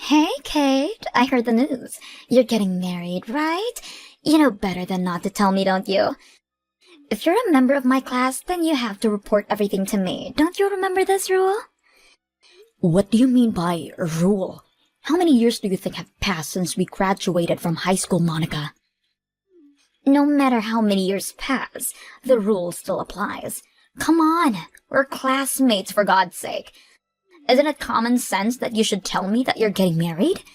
Hey, Kate, I heard the news. You're getting married, right? You know better than not to tell me, don't you? If you're a member of my class, then you have to report everything to me. Don't you remember this rule? What do you mean by rule? How many years do you think have passed since we graduated from high school, Monica? No matter how many years pass, the rule still applies. Come on, we're classmates for God's sake. Isn't it common sense that you should tell me that you're getting married?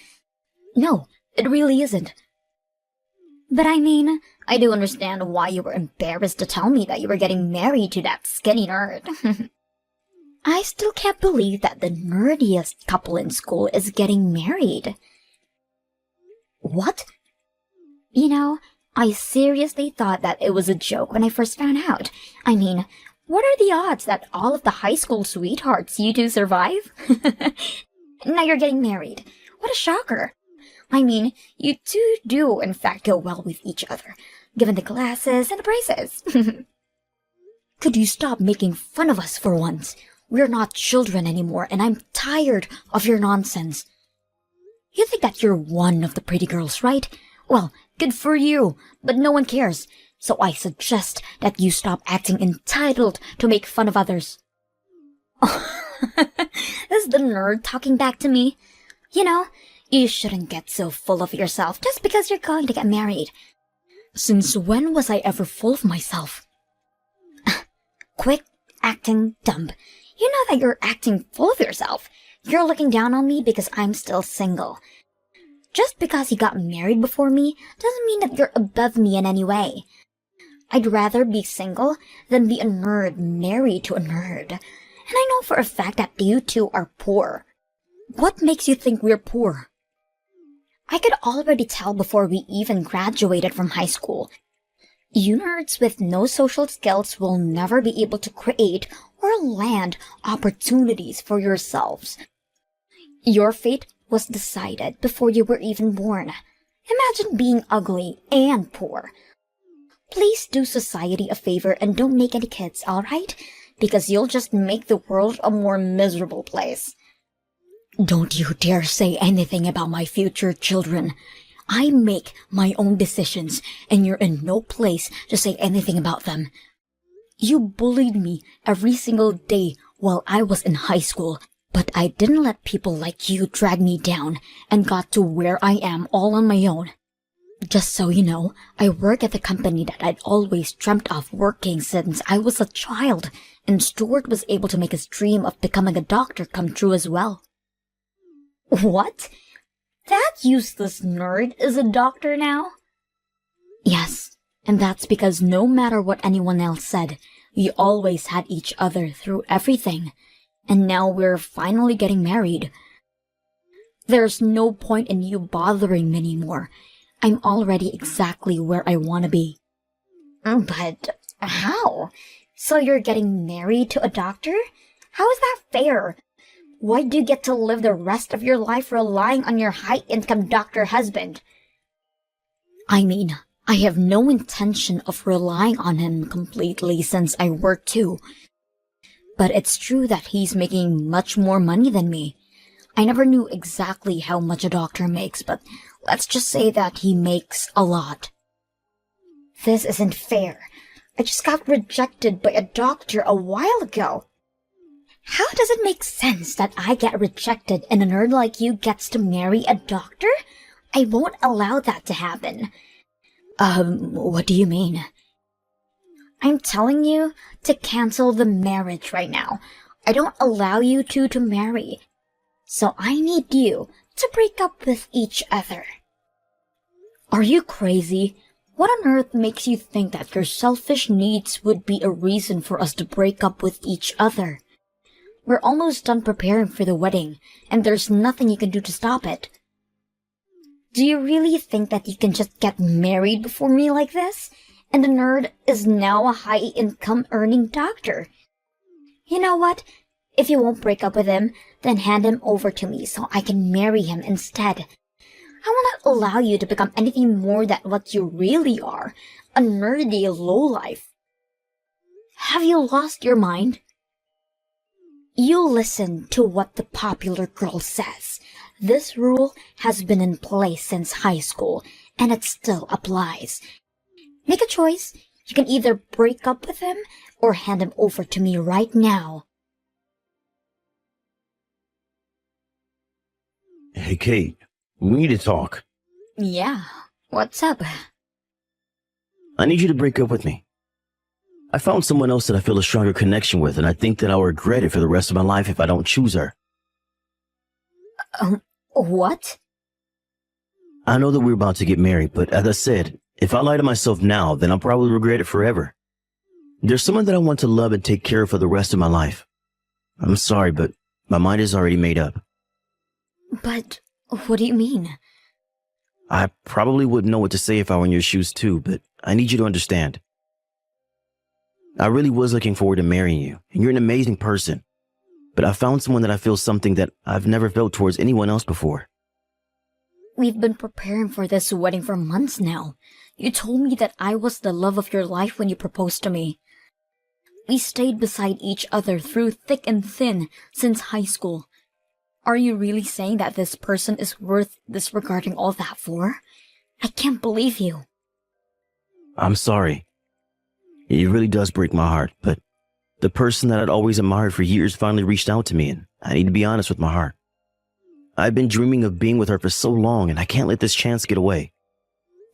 No, it really isn't. But I mean, I do understand why you were embarrassed to tell me that you were getting married to that skinny nerd. I still can't believe that the nerdiest couple in school is getting married. What? You know, I seriously thought that it was a joke when I first found out. I mean, what are the odds that all of the high school sweethearts you two survive? Now you're getting married. What a shocker. I mean, you two do in fact go well with each other, given the glasses and the braces. Could you stop making fun of us for once? We're not children anymore, and I'm tired of your nonsense. You think that you're one of the pretty girls, right? Well, good for you, but no one cares. So I suggest that you stop acting entitled to make fun of others. Is the nerd talking back to me? You know, you shouldn't get so full of yourself just because you're going to get married. Since when was I ever full of myself? Quit acting dumb. You know that you're acting full of yourself. You're looking down on me because I'm still single. Just because you got married before me doesn't mean that you're above me in any way. I'd rather be single than be a nerd married to a nerd. And I know for a fact that you two are poor. What makes you think we're poor? I could already tell before we even graduated from high school. You nerds with no social skills will never be able to create or land opportunities for yourselves. Your fate was decided before you were even born. Imagine being ugly and poor. Please do society a favor and don't make any kids, alright? Because you'll just make the world a more miserable place. Don't you dare say anything about my future children. I make my own decisions, and you're in no place to say anything about them. You bullied me every single day while I was in high school, but I didn't let people like you drag me down and got to where I am all on my own. Just so you know, I work at the company that I'd always dreamt of working since I was a child, and Stuart was able to make his dream of becoming a doctor come true as well. What? That useless nerd is a doctor now? Yes, and that's because no matter what anyone else said, we always had each other through everything, and now we're finally getting married. There's no point in you bothering me anymore. I'm already exactly where I want to be. But how? So you're getting married to a doctor? How is that fair? Why do you get to live the rest of your life relying on your high-income doctor husband? I mean, I have no intention of relying on him completely since I work too. But it's true that he's making much more money than me. I never knew exactly how much a doctor makes, but let's just say that he makes a lot. This isn't fair. I just got rejected by a doctor a while ago. How does it make sense that I get rejected and a nerd like you gets to marry a doctor? I won't allow that to happen. What do you mean? I'm telling you to cancel the marriage right now. I don't allow you two to marry. So I need you to break up with each other. Are you crazy? What on earth makes you think that your selfish needs would be a reason for us to break up with each other? We're almost done preparing for the wedding, and there's nothing you can do to stop it. Do you really think that you can just get married before me like this? And the nerd is now a high-income earning doctor. You know what? If you won't break up with him, then hand him over to me so I can marry him instead. I will not allow you to become anything more than what you really are, a nerdy lowlife. Have you lost your mind? You listen to what the popular girl says. This rule has been in place since high school, and it still applies. Make a choice. You can either break up with him or hand him over to me right now. Hey, Kate, we need to talk. Yeah, what's up? I need you to break up with me. I found someone else that I feel a stronger connection with, and I think that I'll regret it for the rest of my life if I don't choose her. What? I know that we're about to get married, but as I said, if I lie to myself now, then I'll probably regret it forever. There's someone that I want to love and take care of for the rest of my life. I'm sorry, but my mind is already made up. But what do you mean? I probably wouldn't know what to say if I were in your shoes too, but I need you to understand. I really was looking forward to marrying you, and you're an amazing person. But I found someone that I feel something that I've never felt towards anyone else before. We've been preparing for this wedding for months now. You told me that I was the love of your life when you proposed to me. We stayed beside each other through thick and thin since high school. Are you really saying that this person is worth disregarding all that for? I can't believe you. I'm sorry. It really does break my heart, but the person that I'd always admired for years finally reached out to me, and I need to be honest with my heart. I've been dreaming of being with her for so long, and I can't let this chance get away.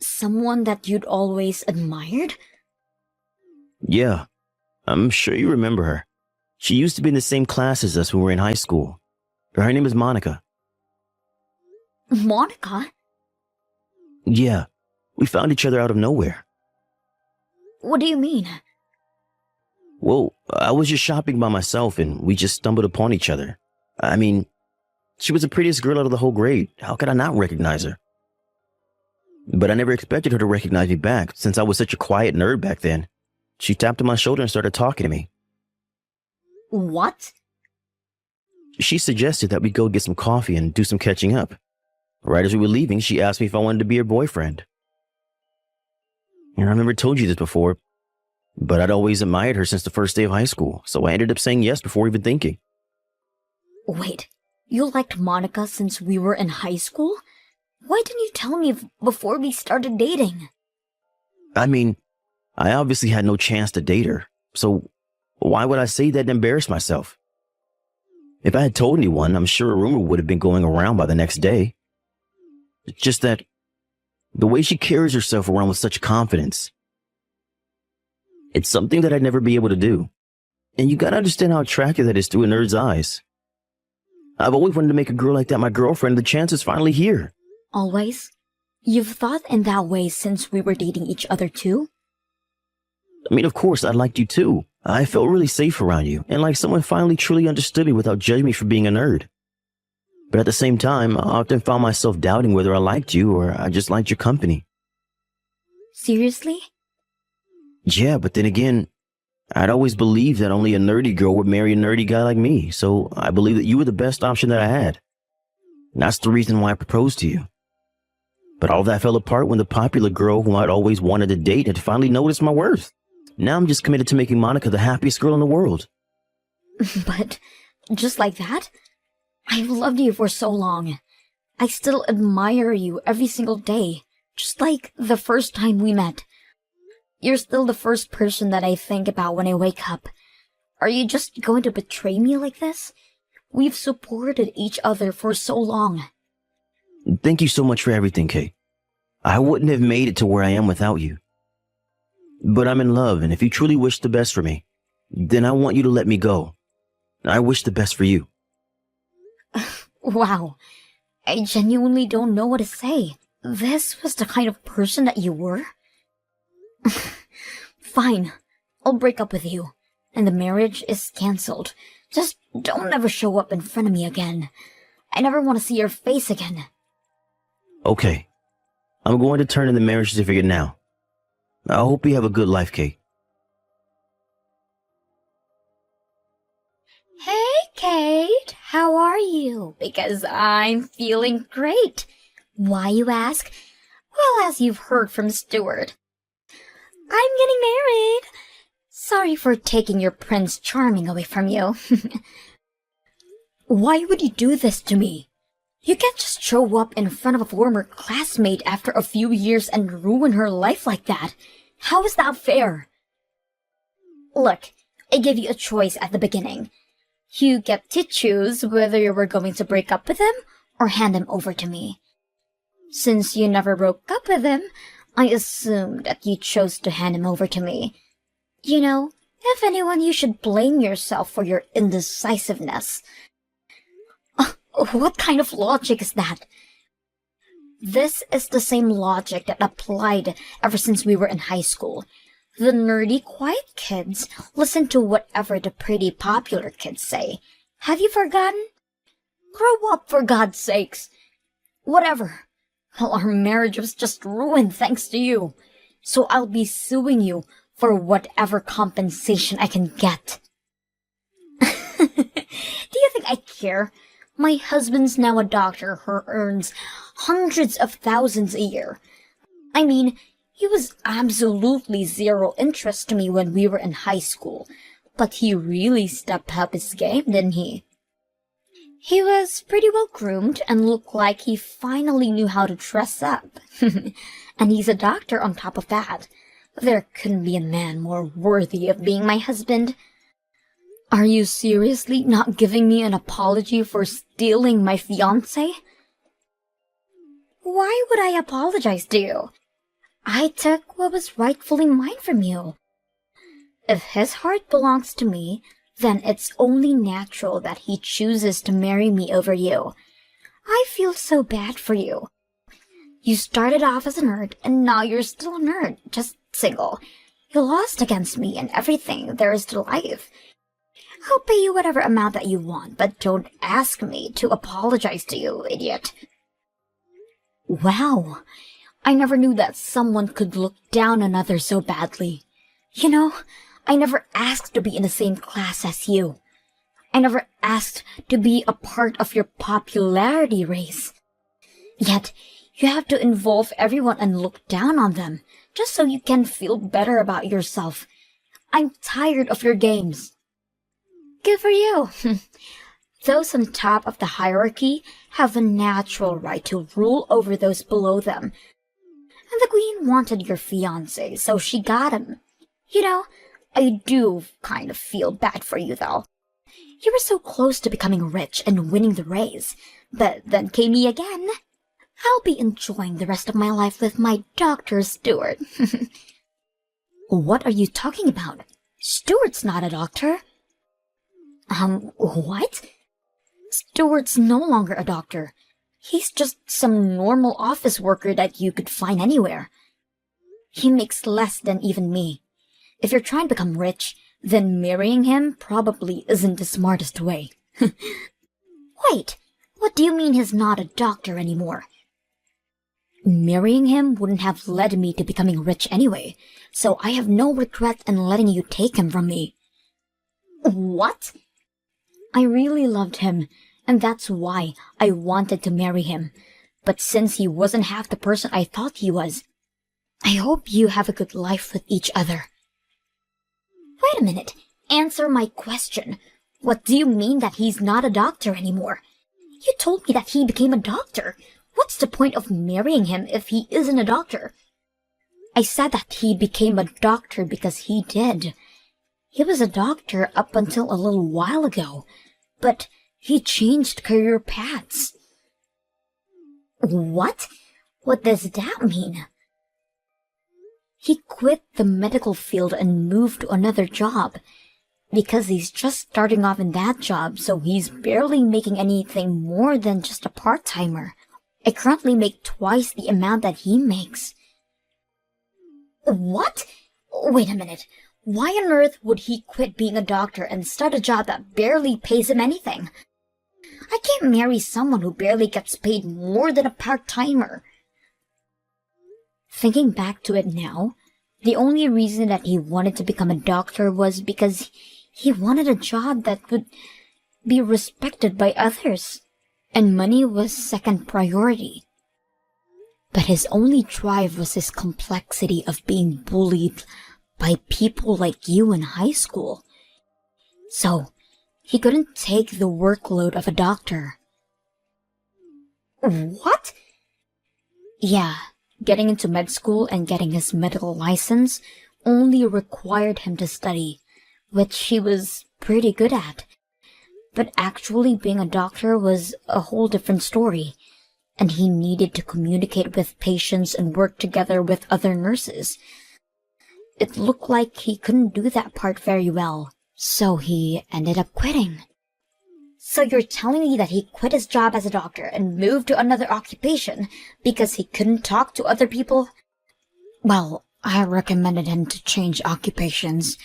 Someone that you'd always admired? Yeah, I'm sure you remember her. She used to be in the same class as us when we were in high school. Her name is Monica. Monica? Yeah, we found each other out of nowhere. What do you mean? Well, I was just shopping by myself, and we just stumbled upon each other. I mean, she was the prettiest girl out of the whole grade. How could I not recognize her? But I never expected her to recognize me back, since I was such a quiet nerd back then. She tapped on my shoulder and started talking to me. What? She suggested that we go get some coffee and do some catching up. Right as we were leaving, she asked me if I wanted to be her boyfriend. And I've never told you this before, but I'd always admired her since the first day of high school, so I ended up saying yes before even thinking. Wait, you liked Monica since we were in high school? Why didn't you tell me before we started dating? I mean, I obviously had no chance to date her, so why would I say that and embarrass myself? If I had told anyone, I'm sure a rumor would have been going around by the next day. It's just that the way she carries herself around with such confidence, it's something that I'd never be able to do. And you gotta understand how attractive that is through a nerd's eyes. I've always wanted to make a girl like that my girlfriend, and the chance is finally here. Always? You've thought in that way since we were dating each other too? I mean, of course, I liked you too. I felt really safe around you, and like someone finally truly understood me without judging me for being a nerd. But at the same time, I often found myself doubting whether I liked you or I just liked your company. Seriously? Yeah, but then again, I'd always believed that only a nerdy girl would marry a nerdy guy like me, so I believed that you were the best option that I had. And that's the reason why I proposed to you. But all that fell apart when the popular girl whom I'd always wanted to date had finally noticed my worth. Now I'm just committed to making Monica the happiest girl in the world. But just like that? I've loved you for so long. I still admire you every single day, just like the first time we met. You're still the first person that I think about when I wake up. Are you just going to betray me like this? We've supported each other for so long. Thank you so much for everything, Kate. I wouldn't have made it to where I am without you. But I'm in love, and if you truly wish the best for me, then I want you to let me go. I wish the best for you. Wow. I genuinely don't know what to say. This was the kind of person that you were? Fine. I'll break up with you. And the marriage is cancelled. Just don't ever show up in front of me again. I never want to see your face again. Okay. I'm going to turn in the marriage certificate now. I hope you have a good life, Kate. Hey, Kate, how are you? Because I'm feeling great. Why, you ask? Well, as you've heard from Stuart, I'm getting married. Sorry for taking your Prince Charming away from you. Why would you do this to me? You can't just show up in front of a former classmate after a few years and ruin her life like that. How is that fair? Look, I gave you a choice at the beginning. You get to choose whether you were going to break up with him or hand him over to me. Since you never broke up with him, I assumed that you chose to hand him over to me. You know, if anyone, you should blame yourself for your indecisiveness. What kind of logic is that? This is the same logic that applied ever since we were in high school. The nerdy, quiet kids listen to whatever the pretty, popular kids say. Have you forgotten? Grow up, for God's sakes. Whatever. Well, our marriage was just ruined thanks to you. So I'll be suing you for whatever compensation I can get. Do you think I care? My husband's now a doctor who earns hundreds of thousands a year. I mean, he was absolutely zero interest to me when we were in high school, but he really stepped up his game, didn't he? He was pretty well groomed and looked like he finally knew how to dress up. And he's a doctor on top of that. There couldn't be a man more worthy of being my husband. Are you seriously not giving me an apology for stealing my fiancé? Why would I apologize to you? I took what was rightfully mine from you. If his heart belongs to me, then it's only natural that he chooses to marry me over you. I feel so bad for you. You started off as a nerd, and now you're still a nerd, just single. You lost against me in everything there is to life. I'll pay you whatever amount that you want, but don't ask me to apologize to you, idiot. Wow, I never knew that someone could look down on others so badly. You know, I never asked to be in the same class as you. I never asked to be a part of your popularity race. Yet, you have to involve everyone and look down on them, just so you can feel better about yourself. I'm tired of your games. Good for you. Those on top of the hierarchy have a natural right to rule over those below them. And the queen wanted your fiancé, so she got him. You know, I do kind of feel bad for you, though. You were so close to becoming rich and winning the race, but then came me again. I'll be enjoying the rest of my life with my Dr. Stewart. What are you talking about? Stewart's not a doctor. What? Stewart's no longer a doctor. He's just some normal office worker that you could find anywhere. He makes less than even me. If you're trying to become rich, then marrying him probably isn't the smartest way. Wait, what do you mean he's not a doctor anymore? Marrying him wouldn't have led me to becoming rich anyway, so I have no regret in letting you take him from me. What? I really loved him, and that's why I wanted to marry him. But since he wasn't half the person I thought he was, I hope you have a good life with each other. Wait a minute. Answer my question. What do you mean that he's not a doctor anymore? You told me that he became a doctor. What's the point of marrying him if he isn't a doctor? I said that he became a doctor because he did. He was a doctor up until a little while ago, but he changed career paths. What? What does that mean? He quit the medical field and moved to another job. Because he's just starting off in that job, so he's barely making anything more than just a part-timer. I currently make twice the amount that he makes. What? Wait a minute. Why on earth would he quit being a doctor and start a job that barely pays him anything? I can't marry someone who barely gets paid more than a part-timer. Thinking back to it now, the only reason that he wanted to become a doctor was because he wanted a job that would be respected by others, and money was second priority. But his only drive was his complexity of being bullied by people like you in high school. So, he couldn't take the workload of a doctor. What? Yeah, getting into med school and getting his medical license only required him to study, which he was pretty good at. But actually being a doctor was a whole different story, and he needed to communicate with patients and work together with other nurses. It looked like he couldn't do that part very well, so he ended up quitting. So you're telling me that he quit his job as a doctor and moved to another occupation because he couldn't talk to other people? Well, I recommended him to change occupations.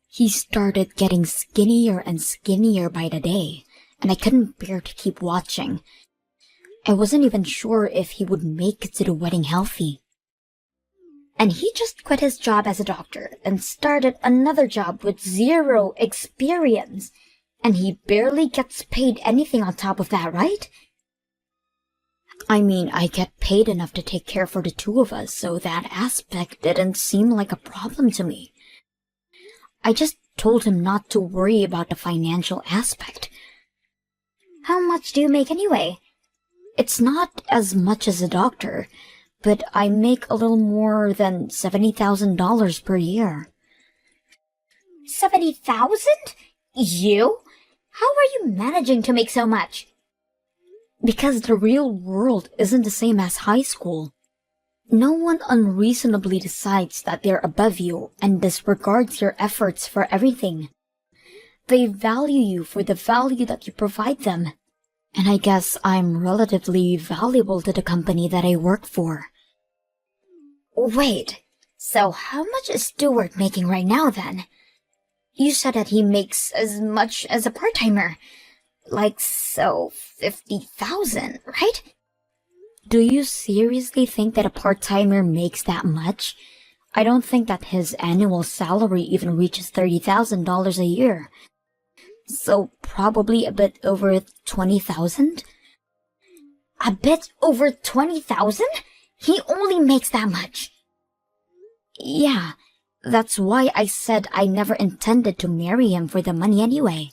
He started getting skinnier and skinnier by the day, and I couldn't bear to keep watching. I wasn't even sure if he would make it to the wedding healthy. And he just quit his job as a doctor and started another job with zero experience. And he barely gets paid anything on top of that, right? I mean, I get paid enough to take care for the two of us, so that aspect didn't seem like a problem to me. I just told him not to worry about the financial aspect. How much do you make anyway? It's not as much as a doctor, but I make a little more than $70,000 per year. 70,000? You? How are you managing to make so much? Because the real world isn't the same as high school. No one unreasonably decides that they're above you and disregards your efforts for everything. They value you for the value that you provide them. And I guess I'm relatively valuable to the company that I work for. Wait, so how much is Stuart making right now then? You said that he makes as much as a part-timer. Like, so 50,000, right? Do you seriously think that a part-timer makes that much? I don't think that his annual salary even reaches $30,000 a year. So probably a bit over 20,000? A bit over 20,000? He only makes that much. Yeah, that's why I said I never intended to marry him for the money anyway.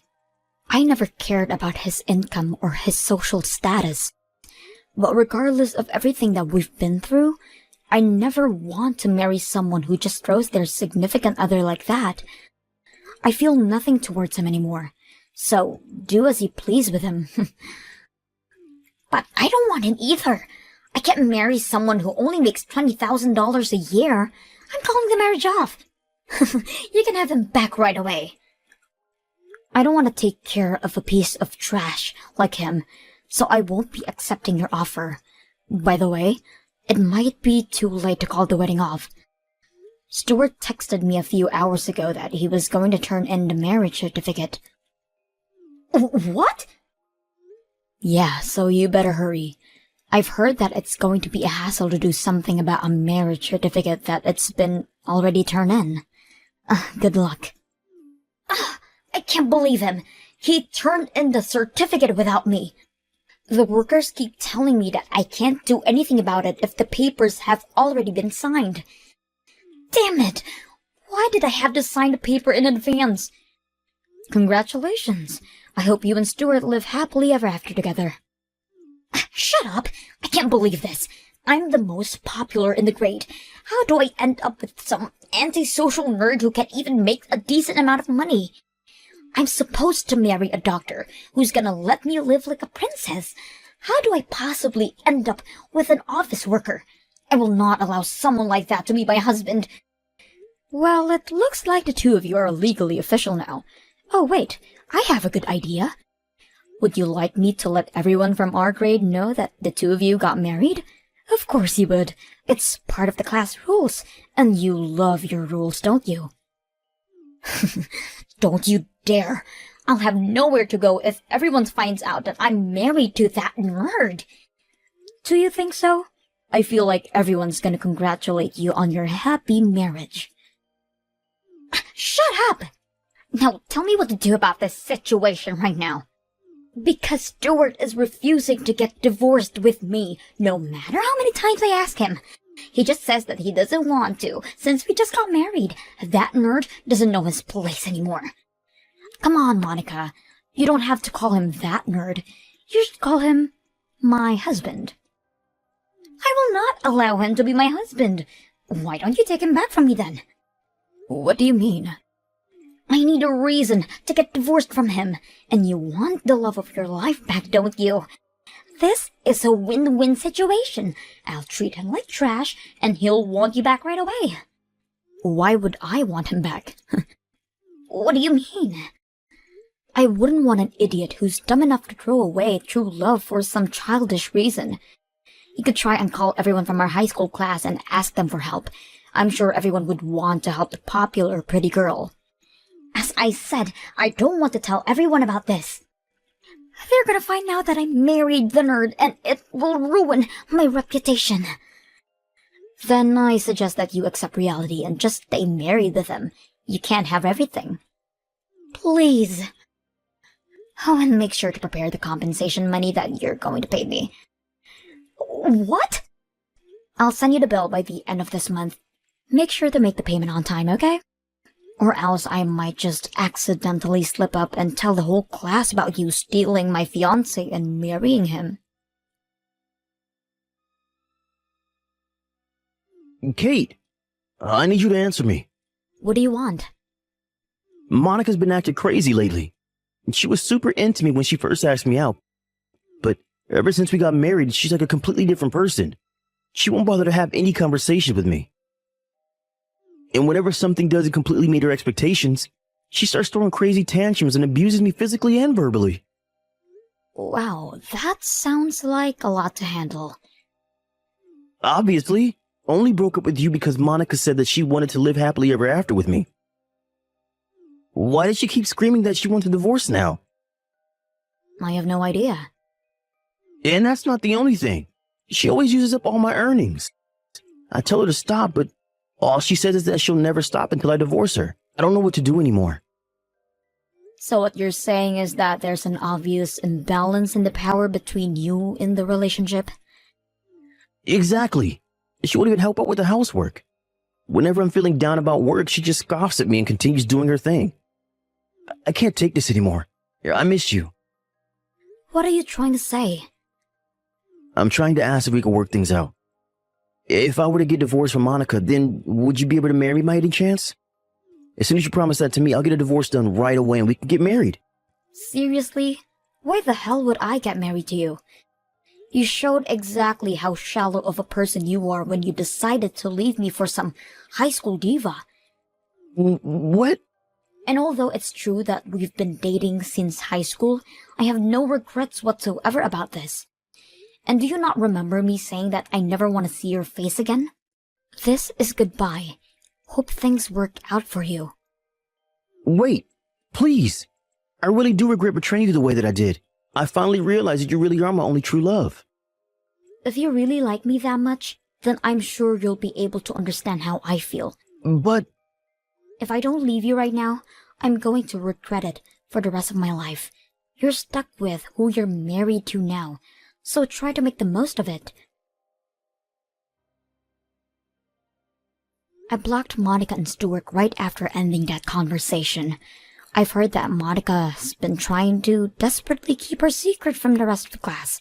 I never cared about his income or his social status. But regardless of everything that we've been through, I never want to marry someone who just throws their significant other like that. I feel nothing towards him anymore. So, do as you please with him. But I don't want him either. I can't marry someone who only makes $20,000 a year. I'm calling the marriage off. You can have him back right away. I don't want to take care of a piece of trash like him, so I won't be accepting your offer. By the way, it might be too late to call the wedding off. Stuart texted me a few hours ago that he was going to turn in the marriage certificate. What? Yeah, so you better hurry. I've heard that it's going to be a hassle to do something about a marriage certificate that it's been already turned in. Good luck. I can't believe him. He turned in the certificate without me. The workers keep telling me that I can't do anything about it if the papers have already been signed. Damn it! Why did I have to sign the paper in advance? Congratulations. I hope you and Stuart live happily ever after together. Shut up! I can't believe this. I'm the most popular in the grade. How do I end up with some antisocial nerd who can't even make a decent amount of money? I'm supposed to marry a doctor who's gonna let me live like a princess. How do I possibly end up with an office worker? I will not allow someone like that to be my husband. Well, it looks like the two of you are legally official now. Oh, wait, I have a good idea. Would you like me to let everyone from our grade know that the two of you got married? Of course you would. It's part of the class rules, and you love your rules, don't you? Don't you dare. I'll have nowhere to go if everyone finds out that I'm married to that nerd. Do you think so? I feel like everyone's gonna congratulate you on your happy marriage. Shut up! Now tell me what to do about this situation right now. Because Stuart is refusing to get divorced with me, no matter how many times I ask him. He just says that he doesn't want to, since we just got married. That nerd doesn't know his place anymore. Come on, Monica. You don't have to call him that nerd. You should call him My husband. I will not allow him to be my husband. Why don't you take him back from me then? What do you mean? I need a reason to get divorced from him, and you want the love of your life back, don't you? This is a win-win situation. I'll treat him like trash, and he'll want you back right away. Why would I want him back? What do you mean? I wouldn't want an idiot who's dumb enough to throw away true love for some childish reason. You could try and call everyone from our high school class and ask them for help. I'm sure everyone would want to help the popular pretty girl. As I said, I don't want to tell everyone about this. They're gonna find out that I married the nerd, and it will ruin my reputation. Then I suggest that you accept reality and just stay married with him. You can't have everything. Please. Oh, and make sure to prepare the compensation money that you're going to pay me. What? I'll send you the bill by the end of this month. Make sure to make the payment on time, okay? Or else I might just accidentally slip up and tell the whole class about you stealing my fiancé and marrying him. Kate, I need you to answer me. What do you want? Monica's been acting crazy lately. She was super into me when she first asked me out. But ever since we got married, she's like a completely different person. She won't bother to have any conversation with me. And whenever something doesn't completely meet her expectations, she starts throwing crazy tantrums and abuses me physically and verbally. Wow, that sounds like a lot to handle. Obviously, only broke up with you because Monica said that she wanted to live happily ever after with me. Why does she keep screaming that she wants a divorce now? I have no idea. And that's not the only thing. She always uses up all my earnings. I tell her to stop, but all she says is that she'll never stop until I divorce her. I don't know what to do anymore. So what you're saying is that there's an obvious imbalance in the power between you in the relationship? Exactly. She won't even help out with the housework. Whenever I'm feeling down about work, she just scoffs at me and continues doing her thing. I can't take this anymore. I miss you. What are you trying to say? I'm trying to ask if we can work things out. If I were to get divorced from Monica, then would you be able to marry me by any chance? As soon as you promise that to me, I'll get a divorce done right away and we can get married. Seriously? Why the hell would I get married to you? You showed exactly how shallow of a person you are when you decided to leave me for some high school diva. What? And although it's true that we've been dating since high school, I have no regrets whatsoever about this. And do you not remember me saying that I never want to see your face again? This is goodbye. Hope things work out for you. Wait, please. I really do regret betraying you the way that I did. I finally realized that you really are my only true love. If you really like me that much, then I'm sure you'll be able to understand how I feel. But if I don't leave you right now, I'm going to regret it for the rest of my life. You're stuck with who you're married to now, so try to make the most of it. I blocked Monica and Stuart right after ending that conversation. I've heard that Monica's been trying to desperately keep her secret from the rest of the class.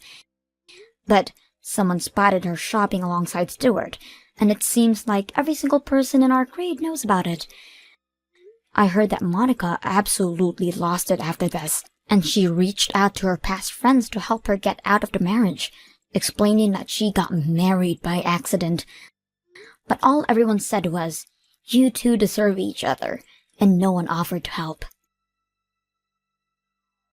But someone spotted her shopping alongside Stuart, and it seems like every single person in our grade knows about it. I heard that Monica absolutely lost it after this, and she reached out to her past friends to help her get out of the marriage, explaining that she got married by accident. But all everyone said was, "You two deserve each other," and no one offered to help.